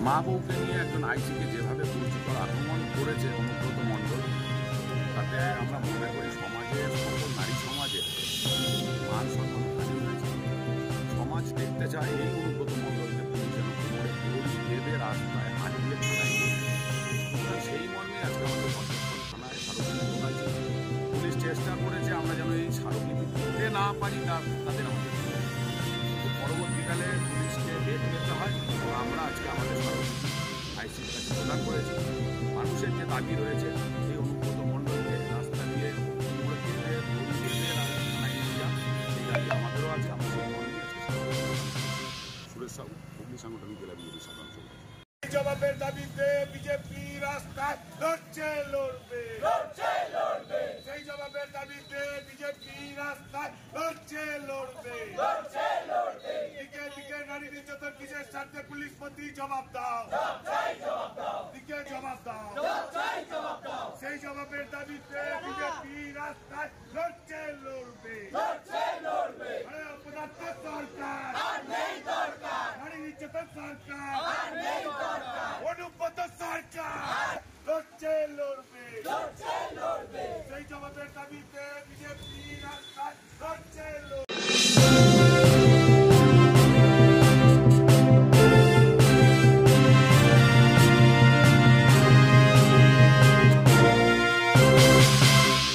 মা বউকে নিয়ে একজন আইসিকে যেভাবে কুরুচিকর আক্রমণ করেছে অনুব্রত মণ্ডল, তাতে আমরা মনে করি সমাজে, সকল নারী সমাজে মান সম্মান হারিয়ে হয়েছে। সমাজ দেখতে চায় এই অনুব্রত মণ্ডলকে পুলিশের কোমরে দড়ি বেঁধে রাস্তায় হাঁটিয়ে থানায় সেই মর্মে আজকে আমাদের বর্তমান থানায় স্মারকলিপি করেছে। পুলিশ চেষ্টা করেছে আমরা যেন এই স্মারকলিপি দিতে না পারি তাদের আমাদের পরবর্তীকালে পুলিশকে ডেট পেতে হয় এবং আমরা আজকে আমাদের স্মারকলিপি আইসির কাছে প্রদান করেছি। মানুষের যে দাবি রয়েছে এই অনুব্রত মণ্ডলকে রাস্তা দিয়ে থানায় নিয়ে যান, সেই দাবি আমাদেরও আছে। আমরা সেই মর্মে সুরেশ সাহু, হুগলি সাংগঠনিক জেলা বিজেপি সাধারণ সম্পাদক। জবাবের দাবিতে বিজেপি রাস্তায় লড়বে। সেই জবাবের দাবিতে বিজেপি রাস্তায় লড়বে। দিকে দিকে নারী নির্যাতন কিসের স্বার্থে পুলিশ মন্ত্রী জবাব দাও, দিকে জবাব দাও। সেই জবাবের দাবিতে বিজেপি রাস্তায় লড়বে। অপদার্থ সরকার, নারী নির্যাতন সরকার, অনুব্রত সরকার লড়বে। সেই জবাবের দাবিতে বিজেপি রাস্তায় লড়বে।